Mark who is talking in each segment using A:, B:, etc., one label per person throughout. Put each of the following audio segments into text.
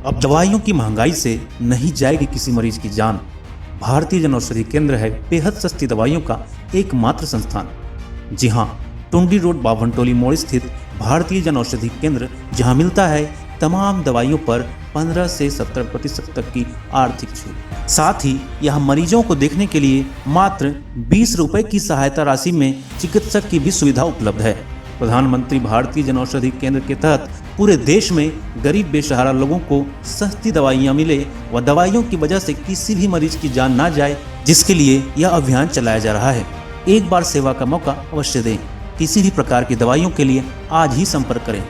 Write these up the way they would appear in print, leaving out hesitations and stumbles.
A: अब दवाइयों की महंगाई से नहीं जाएगी किसी मरीज की जान। भारतीय जन औषधि केंद्र है बेहद सस्ती दवाइयों का एकमात्र संस्थान। जी हाँ, टुंडी रोड बाभनटोली मोड़ स्थित भारतीय जन औषधि केंद्र, जहां मिलता है तमाम दवाइयों पर 15 से 70% तक की आर्थिक छूट। साथ ही यहाँ मरीजों को देखने के लिए मात्र 20 रुपए की सहायता राशि में चिकित्सक की भी सुविधा उपलब्ध है। प्रधानमंत्री भारतीय जन औषधि केंद्र के तहत पूरे देश में गरीब बेसहारा लोगों को सस्ती दवाइयाँ मिले व दवाइयों की वजह से किसी भी मरीज की जान ना जाए, जिसके लिए यह अभियान चलाया जा रहा है। एक बार सेवा का मौका अवश्य दें। किसी भी प्रकार की दवाइयों के लिए आज ही संपर्क करें।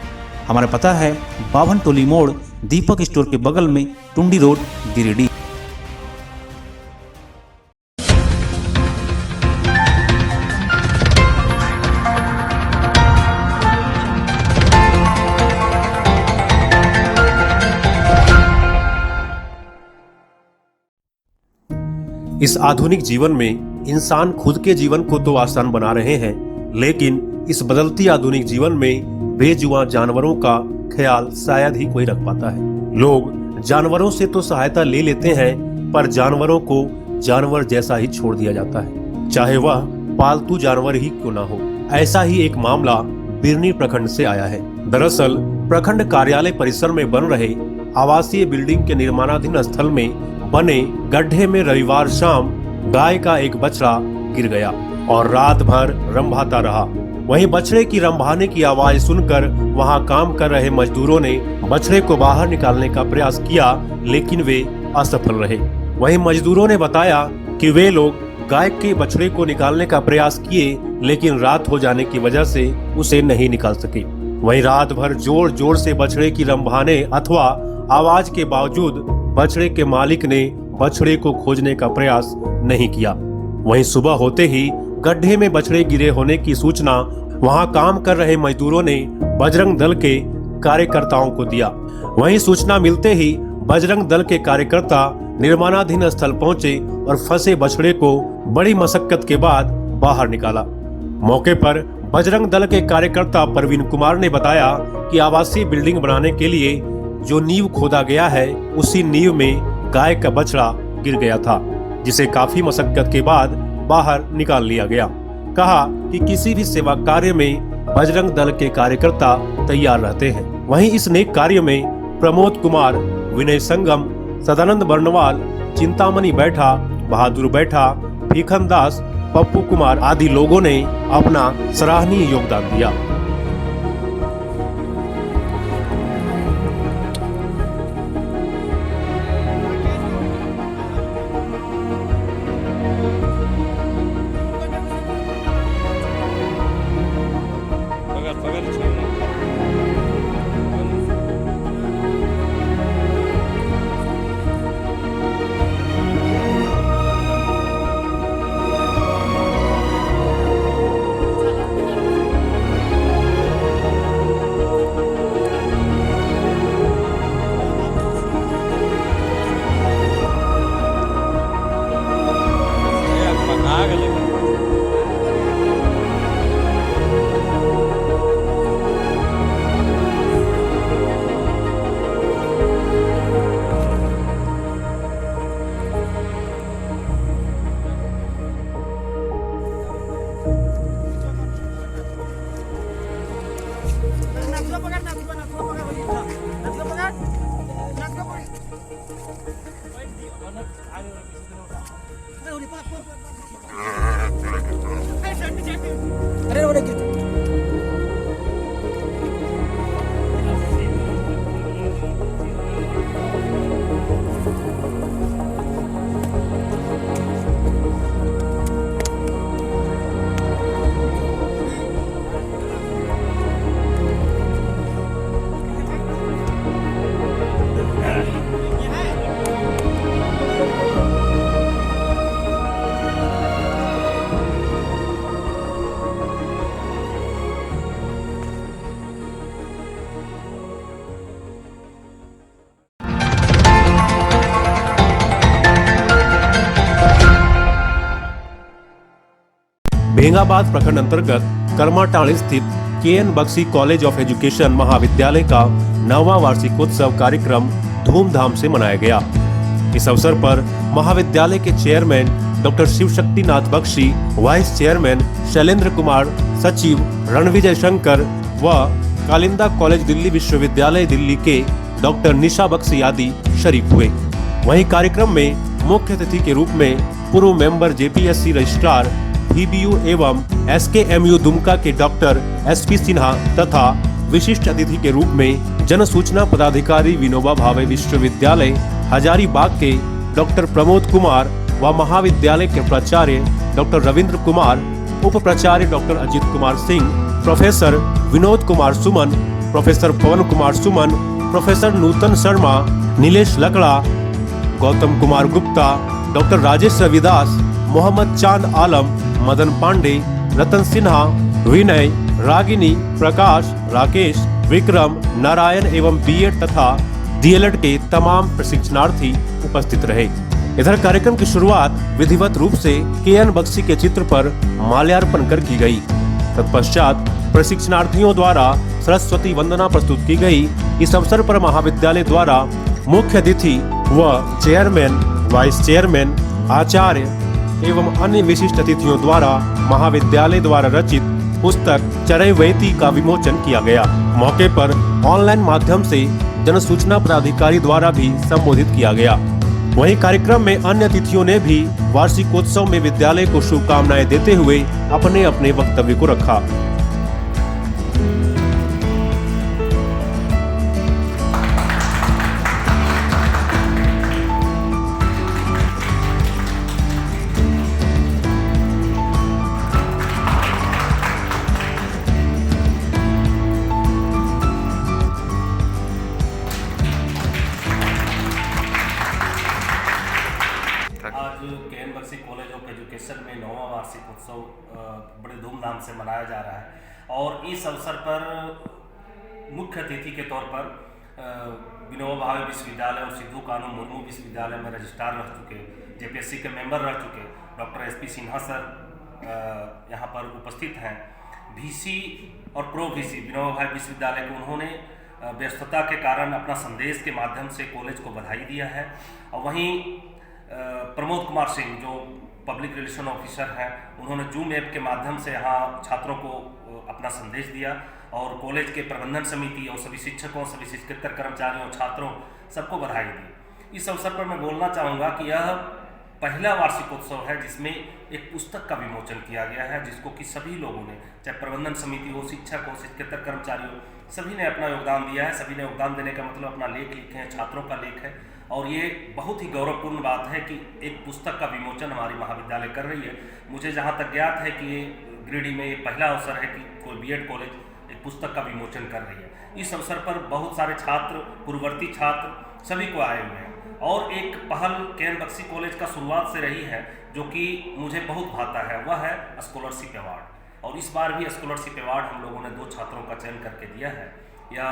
A: हमारा पता है बाभनटोली मोड़, दीपक स्टोर के बगल में, टुंडी रोड, गिरिडीह।
B: इस आधुनिक जीवन में इंसान खुद के जीवन को तो आसान बना रहे हैं, लेकिन इस बदलती आधुनिक जीवन में बेजुबां जानवरों का ख्याल शायद ही कोई रख पाता है। लोग जानवरों से तो सहायता ले लेते हैं, पर जानवरों को जानवर जैसा ही छोड़ दिया जाता है, चाहे वह पालतू जानवर ही क्यों ना हो। ऐसा ही एक मामला बिरनी प्रखंड से आया है। दरअसल प्रखंड कार्यालय परिसर में बन रहे आवासीय बिल्डिंग के निर्माणाधीन स्थल में बने गड्ढे में रविवार शाम गाय का एक बछड़ा गिर गया और रात भर रंभाता रहा। वहीं बछड़े की रंभाने की आवाज सुनकर वहां काम कर रहे मजदूरों ने बछड़े को बाहर निकालने का प्रयास किया, लेकिन वे असफल रहे। वहीं मजदूरों ने बताया कि वे लोग गाय के बछड़े को निकालने का प्रयास किए, लेकिन रात हो जाने की वजह से उसे नहीं निकाल सके। वहीं रात भर जोर जोर से बछड़े की रंभाने अथवा आवाज के बावजूद बछड़े के मालिक ने बछड़े को खोजने का प्रयास नहीं किया। वहीं सुबह होते ही गड्ढे में बछड़े गिरे होने की सूचना वहां काम कर रहे मजदूरों ने बजरंग दल के कार्यकर्ताओं को दिया। वहीं सूचना मिलते ही बजरंग दल के कार्यकर्ता निर्माणाधीन स्थल पहुंचे और फंसे बछड़े को बड़ी मशक्कत के बाद बाहर निकाला। मौके पर बजरंग दल के कार्यकर्ता परवीन कुमार ने बताया कि आवासीय बिल्डिंग बनाने के लिए जो नींव खोदा गया है, उसी नींव में गाय का बछड़ा गिर गया था, जिसे काफी मशक्कत के बाद बाहर निकाल लिया गया। कहा कि किसी भी सेवा कार्य में बजरंग दल के कार्यकर्ता तैयार रहते हैं। वहीं इस नेक कार्य में प्रमोद कुमार, विनय संगम, सदानंद बर्नवाल, चिंतामणि बैठा, बहादुर बैठा, भीखन दास, पप्पू कुमार आदि लोगों ने अपना सराहनीय योगदान दिया।
C: अरे उdah gitu.
B: भेंगाबाद प्रखंड अंतर्गत करमाटांड़ स्थित KN Bakhshi college of education महाविद्यालय का 9वां वार्षिकोत्सव कार्यक्रम धूमधाम से मनाया गया। इस अवसर पर महाविद्यालय के चेयरमैन डॉक्टर शिवशक्ति नाथ बख्शी, वाइस चेयरमैन शैलेंद्र कुमार, सचिव रणविजय शंकर व कालिंदा कॉलेज दिल्ली विश्वविद्यालय दिल्ली के डॉक्टर निशा बख्शी आदि शरीक हुए। वहीं कार्यक्रम में मुख्य अतिथि के रूप में पूर्व मेंबर जेपीएससी रजिस्ट्रार पीबीयू एवं एसकेएमयू दुमका के डॉक्टर एसपी सिन्हा तथा विशिष्ट अतिथि के रूप में जन सूचना पदाधिकारी विनोबा भावे विश्वविद्यालय हजारीबाग के डॉक्टर प्रमोद कुमार व महाविद्यालय के प्राचार्य डॉक्टर रविंद्र कुमार, उप प्राचार्य doctor Ajit Kumar Singh, professor Vinod Kumar Suman, professor पवन कुमार सुमन, प्रोफेसर नूतन शर्मा, नीलेश लकड़ा, गौतम कुमार गुप्ता, डॉक्टर राजेश रविदास, मोहम्मद चांद आलम, मदन पांडे, रतन सिन्हा, विनय, रागिनी, प्रकाश, राकेश, विक्रम, नारायण एवं बीएड तथा डीएलएड के तमाम प्रशिक्षणार्थी उपस्थित रहे। इधर कार्यक्रम की शुरुआत विधिवत रूप से केएन बख्शी के चित्र पर माल्यार्पण कर की गई। तत्पश्चात प्रशिक्षणार्थियों द्वारा सरस्वती वंदना प्रस्तुत की गई। इस अवसर पर महाविद्यालय द्वारा मुख्य अतिथि व चेयरमैन, वाइस चेयरमैन, आचार्य एवं अन्य विशिष्ट अतिथियों द्वारा महाविद्यालय द्वारा रचित पुस्तक चरैवेति का विमोचन किया गया। मौके पर ऑनलाइन माध्यम से जन सूचना पदाधिकारी द्वारा भी संबोधित किया गया। वहीं कार्यक्रम में अन्य अतिथियों ने भी वार्षिकोत्सव में विद्यालय को शुभकामनाएं देते हुए अपने अपने वक्तव्य को रखा।
D: आज KN Bakhshi college of education में 9वां वार्षिक उत्सव बड़े धूमधाम से मनाया जा रहा है और इस अवसर पर मुख्य अतिथि के तौर पर विनोबा भावे विश्वविद्यालय और सिद्धू कानू मुर्मू विश्वविद्यालय में रजिस्ट्रार रह चुके, जेपीएससी के मेंबर रह चुके डॉक्टर एसपी सिन्हा सर यहाँ पर उपस्थित हैं। वीसी और प्रो वीसी विनोबा भावे विश्वविद्यालय को उन्होंने व्यस्तता के कारण अपना संदेश के माध्यम से कॉलेज को बधाई दिया है। और वहीं प्रमोद कुमार सिंह जो पब्लिक रिलेशन ऑफिसर हैं, उन्होंने जूम ऐप के माध्यम से यहाँ छात्रों को अपना संदेश दिया और कॉलेज के प्रबंधन समिति और सभी शिक्षकों, सभी शिक्षकेतर कर्मचारियों, छात्रों सबको बधाई दी। इस अवसर पर मैं बोलना चाहूँगा कि यह पहला वार्षिकोत्सव है जिसमें एक पुस्तक का विमोचन किया गया है, जिसको कि सभी लोगों ने, चाहे प्रबंधन समिति हो, शिक्षक हो, शिक्षकेतर कर्मचारी हो, सभी ने अपना योगदान दिया है। सभी ने योगदान देने का मतलब अपना लेख लिखे हैं, छात्रों का लेख है और ये बहुत ही गौरवपूर्ण बात है कि एक पुस्तक का विमोचन हमारी महाविद्यालय कर रही है। मुझे जहाँ तक ज्ञात है कि ये गिरिडीह में ये पहला अवसर है कि कोई बीएड कॉलेज एक पुस्तक का विमोचन कर रही है। इस अवसर पर बहुत सारे छात्र, पूर्ववर्ती छात्र सभी को आए हुए हैं और एक पहल केएन बख्शी कॉलेज का शुरुआत से रही है जो कि मुझे बहुत भाता है, वह है स्कॉलरशिप अवार्ड। और इस बार भी स्कॉलरशिप अवार्ड हम लोगों ने 2 छात्रों का चयन करके दिया है। या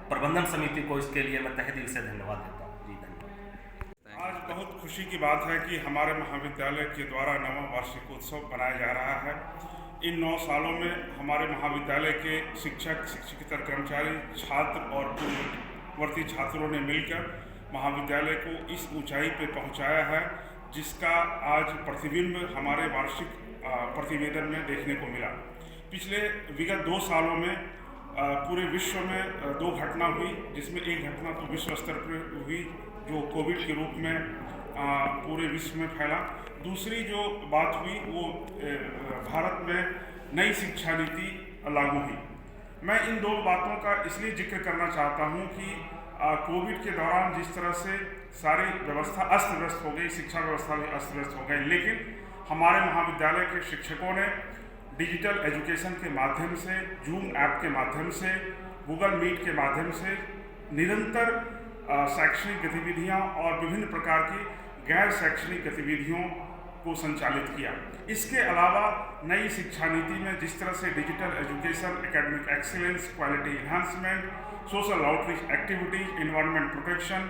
D: प्रबंधन समिति को इसके लिए मैं तहे दिल से धन्यवाद देता हूँ। जी धन्यवाद।
E: आज बहुत खुशी की बात है कि हमारे महाविद्यालय के द्वारा 9वां वार्षिकोत्सव मनाया जा रहा है। इन 9 सालों में हमारे महाविद्यालय के शिक्षक, शिक्षकेतर कर्मचारी, छात्र और पूर्ववर्ती छात्रों ने मिलकर महाविद्यालय को इस ऊंचाई पे पहुंचाया है जिसका आज प्रतिबिंब हमारे वार्षिक प्रतिवेदन में देखने को मिला। पिछले विगत 2 सालों में पूरे विश्व में 2 घटना हुई, जिसमें एक घटना तो विश्व स्तर पर हुई जो कोविड के रूप में पूरे विश्व में फैला। दूसरी जो बात हुई वो भारत में नई शिक्षा नीति लागू हुई। मैं इन 2 बातों का इसलिए जिक्र करना चाहता हूँ कि कोविड के दौरान जिस तरह से सारी व्यवस्था अस्त व्यस्त हो गई, शिक्षा व्यवस्था भी अस्त व्यस्त हो गई, लेकिन हमारे महाविद्यालय के शिक्षकों ने डिजिटल एजुकेशन के माध्यम से, जूम ऐप के माध्यम से, गूगल मीट के माध्यम से निरंतर शैक्षणिक गतिविधियां और विभिन्न प्रकार की गैर शैक्षणिक गतिविधियों को संचालित किया। इसके अलावा नई शिक्षा नीति में जिस तरह से digital education, academic excellence, quality enhancement, social outreach activities, environment protection,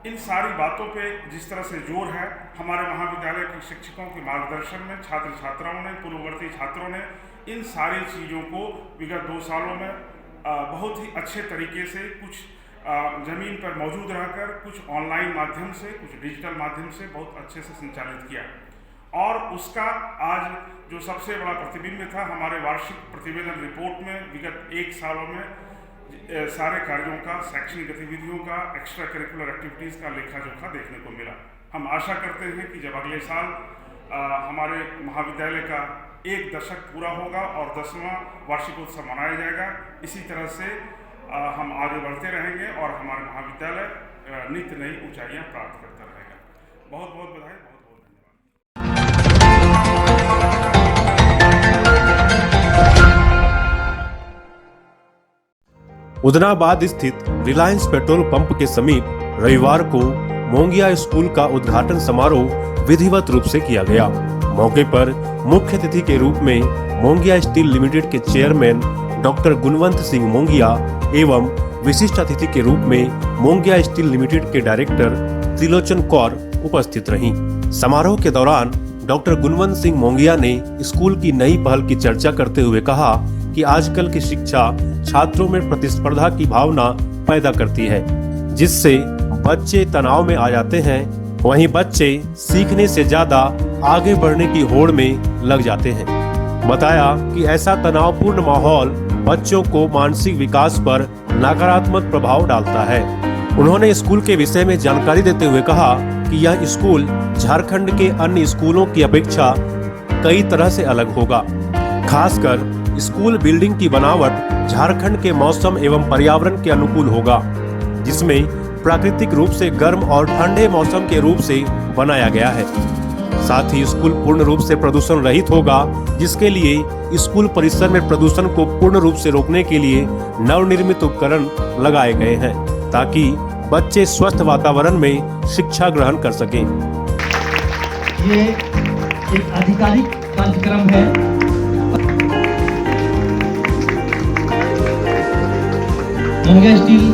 E: इन सारी बातों पे जिस तरह से जोर है, हमारे महाविद्यालय के शिक्षकों के मार्गदर्शन में छात्र छात्राओं ने, पूर्ववर्ती छात्रों ने इन सारी चीज़ों को विगत 2 सालों में बहुत ही अच्छे तरीके से कुछ ज़मीन पर मौजूद रहकर कुछ ऑनलाइन माध्यम से, कुछ डिजिटल माध्यम से बहुत अच्छे से संचालित किया। और उसका आज जो सबसे बड़ा प्रतिबिंब था हमारे वार्षिक प्रतिवेदन रिपोर्ट में विगत 1 सालों में सारे कार्यों का, शैक्षणिक गतिविधियों का, एक्स्ट्रा करिकुलर एक्टिविटीज़ का लेखा जोखा देखने को मिला। हम आशा करते हैं कि जब अगले साल हमारे महाविद्यालय का 1 दशक पूरा होगा और 10वां वार्षिकोत्सव मनाया जाएगा, इसी तरह से हम आगे बढ़ते रहेंगे और हमारा महाविद्यालय नित्य नई ऊंचाइयां प्राप्त करता रहेगा। बहुत बहुत बधाई, बहुत बहुत धन्यवाद।
B: उदनाबाद स्थित रिलायंस पेट्रोल पंप के समीप रविवार को मोंगिया स्कूल का उद्घाटन समारोह विधिवत रूप से किया गया। मौके पर मुख्य अतिथि के रूप में मोंगिया स्टील लिमिटेड के चेयरमैन डॉक्टर गुणवंत सिंह मोंगिया एवं विशिष्ट अतिथि के रूप में मोंगिया स्टील लिमिटेड के डायरेक्टर त्रिलोचन कौर उपस्थित रहीं। समारोह के दौरान डॉक्टर गुणवंत सिंह मोंगिया ने स्कूल की नई पहल की चर्चा करते हुए कहा कि आजकल की शिक्षा छात्रों में प्रतिस्पर्धा की भावना पैदा करती है, जिससे बच्चे तनाव में आ जाते हैं। वहीं बच्चे सीखने से ज्यादा आगे बढ़ने की होड़ में लग जाते हैं। बताया कि ऐसा तनावपूर्ण माहौल बच्चों को मानसिक विकास पर नकारात्मक प्रभाव डालता है। उन्होंने स्कूल के विषय में जानकारी देते हुए कहा कि यह स्कूल झारखंड के अन्य स्कूलों की अपेक्षा कई तरह से अलग होगा। खासकर स्कूल बिल्डिंग की बनावट झारखंड के मौसम एवं पर्यावरण के अनुकूल होगा, जिसमें प्राकृतिक रूप से गर्म और ठंडे मौसम के रूप से बनाया गया है। साथ ही स्कूल पूर्ण रूप से प्रदूषण रहित होगा, जिसके लिए स्कूल परिसर में प्रदूषण को पूर्ण रूप से रोकने के लिए नवनिर्मित उपकरण लगाए गए हैं, ताकि बच्चे स्वस्थ वातावरण में शिक्षा ग्रहण कर सकें।
F: ये एक आधिकारिक कार्यक्रम है। मोंगिया स्टील।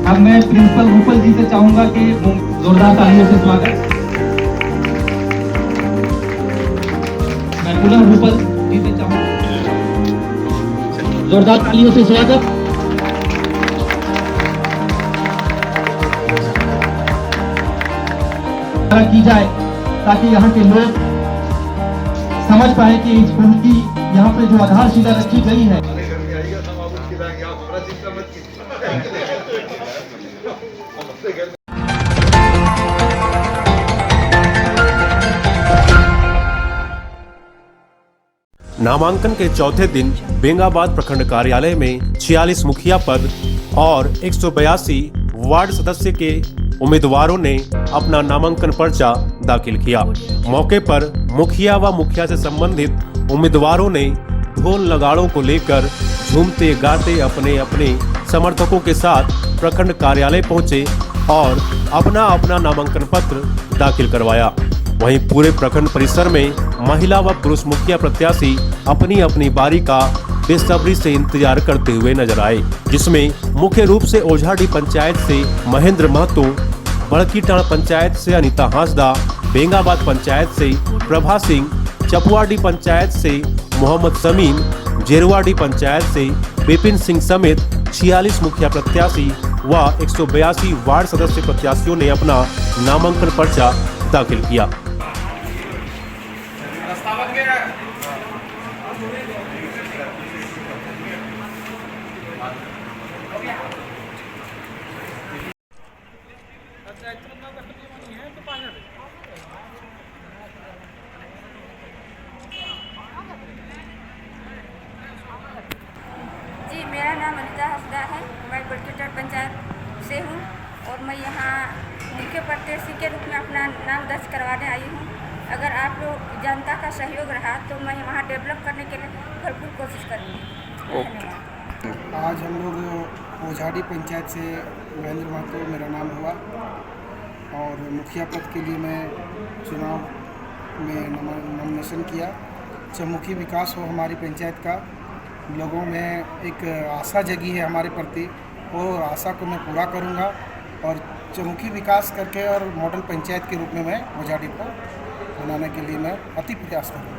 F: अब मैं प्रिंसिपल रूपल जी से चाहूंगा कि जोरदार तालियों से स्वागत। मैं पुनः रूपल जी से चाहूंगा जोरदार तालियों से स्वागत। की जाए ताकि यहाँ के लोग समझ पाए कि स्कूल की यहाँ पे जो आधारशिला रखी गई है।
B: नामांकन के चौथे दिन बेंगाबाद प्रखंड कार्यालय में 46 मुखिया पद और 182 वार्ड सदस्य के उम्मीदवारों ने अपना नामांकन पर्चा दाखिल किया। मौके पर मुखिया व मुखिया से संबंधित उम्मीदवारों ने ढोल नगाड़ों को लेकर झूमते गाते अपने अपने समर्थकों के साथ प्रखंड कार्यालय पहुंचे और अपना अपना नामांकन पत्र दाखिल करवाया। वहीं पूरे प्रखंड परिसर में महिला व पुरुष मुखिया प्रत्याशी अपनी अपनी बारी का बेसब्री से इंतजार करते हुए नजर आए, जिसमें मुख्य रूप से ओझाडी पंचायत से महेंद्र महतो, बड़कीटाण पंचायत से अनिता हांसदा, बेंगाबाद पंचायत से प्रभा सिंह, चपुआडी पंचायत से मोहम्मद समीम, जेरुआडी पंचायत से विपिन सिंह समेत 46 मुखिया प्रत्याशी व 182 वार्ड सदस्य प्रत्याशियों ने अपना नामांकन पर्चा दाखिल किया।
G: जी, मेरा नाम अनिता हांसदा है। मैं बड़कीटाण पंचायत से हूँ और मैं यहाँ मुख्य प्रत्याशी के रूप में अपना नाम दर्ज करवाने आई हूँ। अगर आप लोग जनता का सहयोग रहा तो मैं वहाँ डेवलप करने के लिए भरपूर कोशिश करूँगी। धन्यवाद।
C: आज हम लोग ओझाडी पंचायत से महेंद्र महतो मेरा नाम हुआ और मुखिया पद के लिए मैं चुनाव में नॉमिनेशन किया। चहुमुखी विकास हो हमारी पंचायत का, लोगों में एक आशा जगी है हमारे प्रति, वो आशा को मैं पूरा करूंगा और चहुमुखी विकास करके और मॉडल पंचायत के रूप में मैं ओझाडी को बनाने के लिए मैं अति प्रयास करूंगा।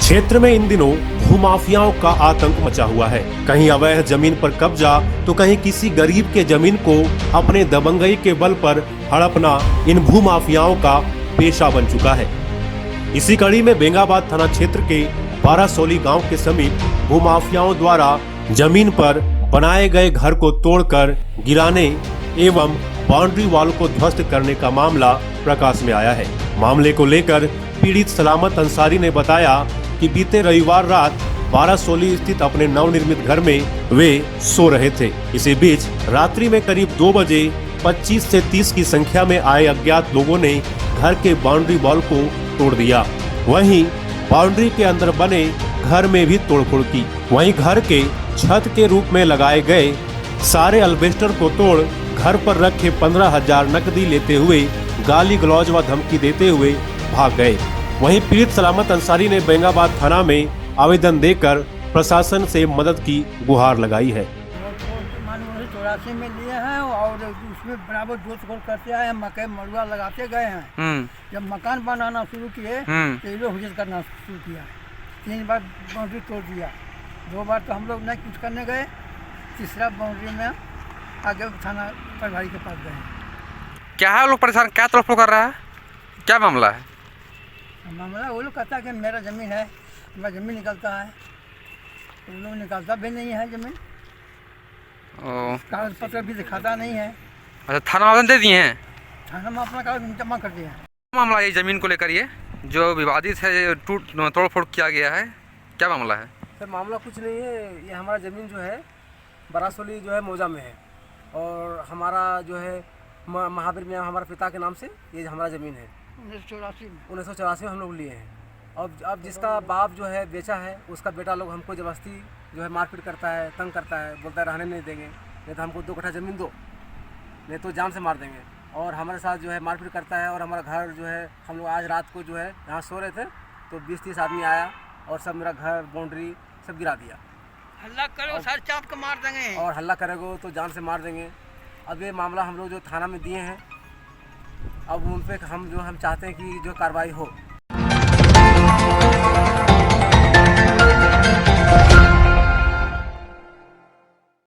B: क्षेत्र में इन दिनों भूमाफियाओं का आतंक मचा हुआ है। कहीं अवैध जमीन पर कब्जा तो कहीं किसी गरीब के जमीन को अपने दबंगई के बल पर हड़पना इन भूमाफियाओं का पेशा बन चुका है। इसी कड़ी में बेंगाबाद थाना क्षेत्र के बारासोली गांव के समीप भूमाफियाओं द्वारा जमीन पर बनाए गए घर को तोड़कर गिराने एवं बाउंड्री वॉल को ध्वस्त करने का मामला प्रकाश में आया है। मामले को लेकर पीड़ित सलामत अंसारी ने बताया कि बीते रविवार रात बारासोली स्थित अपने नवनिर्मित घर में वे सो रहे थे। इसी बीच रात्रि में करीब 2 बजे 25 से 30 की संख्या में आए अज्ञात लोगों ने घर के बाउंड्री वॉल को तोड़ दिया। वहीं बाउंड्री के अंदर बने घर में भी तोड़फोड़ की। वहीं घर के छत के रूप में लगाए गए सारे अल्बेस्टर को तोड़ घर पर रखे 15,000 नकदी लेते हुए गाली गलौज व धमकी देते हुए भाग गए। वहीं पीड़ित सलामत अंसारी ने बेंगाबाद थाना में आवेदन देकर प्रशासन से मदद की गुहार लगाई है।
H: 1984 में लिए हैं और उसमें बराबर जोत खोल करते आए, मकई मड़ुआ लगाते गए हैं। जब मकान बनाना शुरू किए तो ये लोग हुजत करना शुरू किया। 3 बार बाउंड्री तोड़ दिया, 2 बार तो हम लोग नहीं कुछ करने गए, तीसरा बाउंड्री में आगे थाना प्रभारी के पास गए।
I: क्या है लोग परेशान, क्या तरफ कर रहा है, क्या मामला है?
H: मामला वो लोग कहता है कि मेरा ज़मीन है, मेरा ज़मीन निकलता है, उन लोग निकालता भी नहीं है ज़मीन, कागज पत्र भी दिखाता नहीं है।
I: अच्छा, थाना आवेदन दे दिए हैं?
H: थाना में अपना कागज जमा कर दिया है।
I: मामला ये ज़मीन को लेकर, ये जो विवादित है, तोड़ फोड़ किया गया है, क्या मामला है?
J: सर मामला कुछ नहीं है, ये हमारा ज़मीन जो है बारासोली जो है मौजा में है और हमारा जो है महावीर में हमारे पिता के नाम से ये हमारा ज़मीन है। 1984 में हम लोग लिए हैं। अब जिसका बाप जो है बेचा है, उसका बेटा लोग हमको ज़बरदस्ती जो है मारपीट करता है, तंग करता है, बोलता है रहने नहीं देंगे, नहीं तो हमको 2 कट्ठा ज़मीन दो, नहीं तो जान से मार देंगे। और हमारे साथ जो है मारपीट करता है। और हमारा घर जो है, हम लोग आज रात को जो है यहाँ सो रहे थे तो 20-30 आदमी आया और सब मेरा घर बाउंड्री सब गिरा दिया।
H: हल्ला करो सर चाप के मार देंगे,
J: और हल्ला करेगो तो जान से मार देंगे। अब ये मामला हम लोग जो थाना में दिए हैं, अब उन पे हम चाहते हैं कि जो कार्रवाई हो।